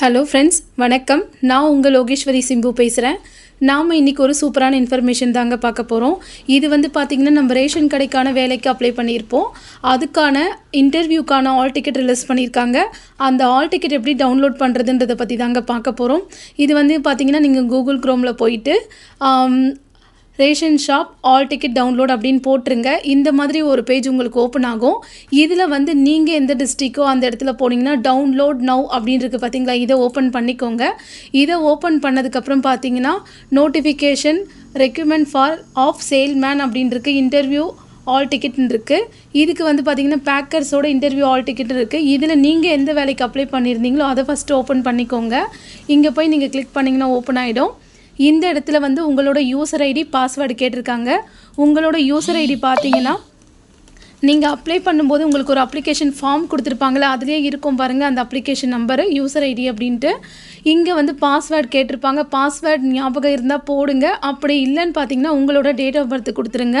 Hello friends, வணக்கம். நான் உங்கள் லோகேஸ்வரி சிம்பு பேசுகிறேன். நாம் இன்றைக்கி ஒரு சூப்பரான இன்ஃபர்மேஷன் தாங்க பார்க்க போகிறோம். இது பார்த்திங்கன்னா நம்ம ரேஷன் கடைக்கான வேலைக்கு அப்ளை பண்ணியிருப்போம். அதுக்கான இன்டர்வியூக்கான ஆல் டிக்கெட் ரிலீஸ் பண்ணியிருக்காங்க. அந்த ஆல் டிக்கெட் எப்படி டவுன்லோட் பண்ணுறதுன்றதை பற்றி தாங்க பார்க்க போகிறோம். இது பார்த்திங்கன்னா நீங்கள் கூகுள் க்ரோமில் போயிட்டு ration shop all ticket download அப்படின்னு போட்டுருங்க. இந்த மாதிரி ஒரு பேஜ் உங்களுக்கு ஓப்பன் ஆகும். இதில் நீங்கள் எந்த டிஸ்ட்ரிக்கோ அந்த இடத்துல போனீங்கன்னா டவுன்லோட் நவ் அப்படின்னு இருக்குது பார்த்தீங்களா, இதை ஓப்பன் பண்ணிக்கோங்க. இதை ஓப்பன் பண்ணதுக்கப்புறம் பார்த்தீங்கன்னா நோட்டிஃபிகேஷன் ரெக்யூமெண்ட் ஃபார் ஆஃப் சேல்மேன் அப்படின்னு இருக்குது. இன்டர்வியூ ஆல் டிக்கெட்னு இருக்குது. இதுக்கு பார்த்திங்கன்னா பேக்கர்ஸோட இன்டர்வியூ ஆல் டிக்கெட் இருக்குது. இதில் நீங்கள் எந்த வேலைக்கு அப்ளை பண்ணியிருந்தீங்களோ அதை ஃபஸ்ட்டு ஓப்பன் பண்ணிக்கோங்க. இங்கே போய் நீங்கள் கிளிக் பண்ணிங்கன்னா ஓப்பன் ஆகிடும். இந்த இடத்துல உங்களோட யூசர் ஐடி பாஸ்வேர்டு கேட்டிருக்காங்க. உங்களோட யூசர் ஐடி பார்த்தீங்கன்னா நீங்கள் அப்ளை பண்ணும்போது உங்களுக்கு ஒரு அப்ளிகேஷன் ஃபார்ம் கொடுத்துருப்பாங்களே, அதுலேயே இருக்கும் பாருங்கள் அந்த அப்ளிகேஷன் நம்பரு யூசர் ஐடி அப்படின்ட்டு. இங்கே பாஸ்வேர்டு கேட்டிருப்பாங்க. பாஸ்வேர்டு ஞாபகம் இருந்தால் போடுங்க. அப்படி இல்லைன்னு பார்த்தீங்கன்னா உங்களோட டேட் ஆஃப் பர்த் கொடுத்துருங்க.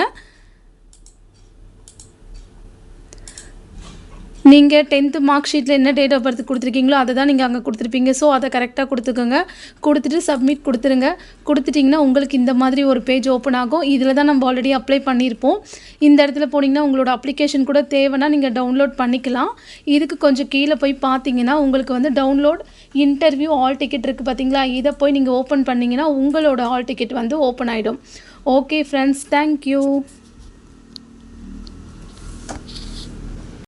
நீங்கள் 10th மார்க் ஷீட்டில் என்ன டேட் ஆஃப் பர்த் கொடுத்துருக்கீங்களோ அதை தான் நீங்கள் அங்கே கொடுத்துருப்பீங்க. ஸோ அதை கரெக்டாக கொடுத்துக்கோங்க. கொடுத்துட்டு சப்மிட் கொடுத்துருங்க. கொடுத்துட்டிங்கன்னா உங்களுக்கு இந்த மாதிரி ஒரு பேஜ் ஓப்பன் ஆகும். இதில் தான் நம்ம ஆல்ரெடி அப்ளை பண்ணியிருப்போம். இந்த இடத்துல போனீங்கன்னா உங்களோட அப்ளிகேஷன் கூட தேவைன்னா நீங்கள் டவுன்லோட் பண்ணிக்கலாம். இதுக்கு கொஞ்சம் கீழே போய் பார்த்தீங்கன்னா உங்களுக்கு டவுன்லோட் இன்டர்வியூ ஆல் டிக்கெட் இருக்குது பார்த்தீங்களா, இதை போய் நீங்கள் ஓப்பன் பண்ணிங்கன்னா உங்களோட ஆல் டிக்கெட் ஓப்பன் ஆகிடும். Okay friends, thank you.